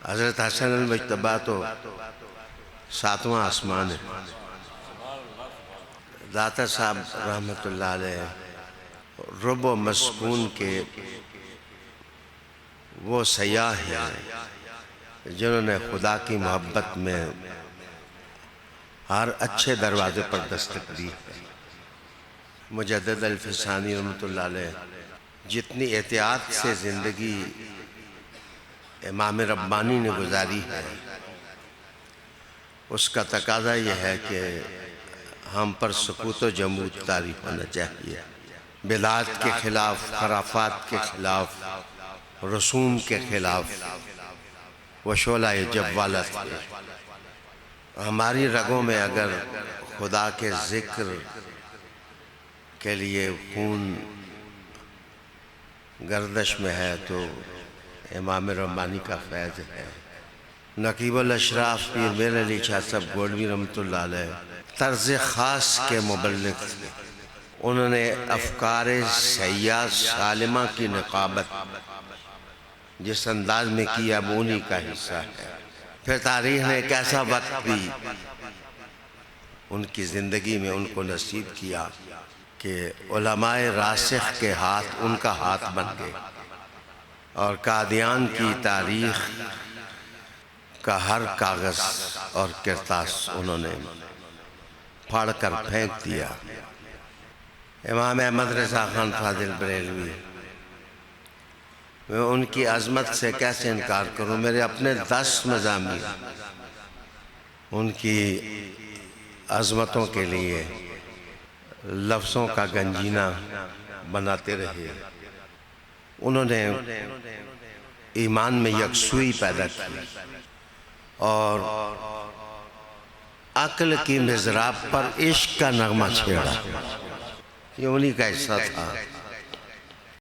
حضرت حسن المجتبیٰ تو 7واں آسمان ہے۔ داتا صاحب رحمت اللہ علیہ رب و مسکون کے وہ سیاح ہیں جنہوں نے خدا کی محبت میں ہر اچھے دروازے پر دستک دی ہے۔ مجدد الفسانی رحمت اللہ علیہ جتنی احتیاط سے زندگی امام ربانی نے گزاری ہے، اس کا تقاضا یہ ہے کہ ہم پر سکوت و جمود طاری ہونا چاہیے۔ بدعات کے خلاف، خرافات کے خلاف، رسوم کے خلاف وہ شعلہ جوالت ہے۔ ہماری رگوں میں اگر خدا کے ذکر کے لیے خون گردش میں ہے تو امام ربانی کا فیض ہے۔ نقیب الاشراف پیر میر علی شاہ صاحب گولوی رحمت اللہ علیہ طرز خاص کے مبلغ تھے۔ انہوں نے افکار سیاح سالمہ کی نقابت جس انداز میں کیا وہ انہی کا حصہ ہے۔ پھر تاریخ نے ایک ایسا وقت بھی ان کی زندگی میں ان کو نصیب کیا کہ علماء راسخ کے ہاتھ ان کا ہاتھ بن گئے، اور قادیان کی تاریخ کا ہر کاغذ اور کرتاس انہوں نے پھاڑ کر پھینک دیا۔ امام احمد رضا خان فاضل بریلوی، میں ان کی عظمت سے کیسے انکار کروں؟ میرے اپنے 10 مضامین ان کی عظمتوں کے لیے لفظوں کا گنجینہ بناتے رہے۔ انہوں نے ایمان میں یکسوئی پیدا کی اور عقل کی مضراب پر عشق کا نغمہ چھیڑا۔ یہ انہی کا حصہ تھا۔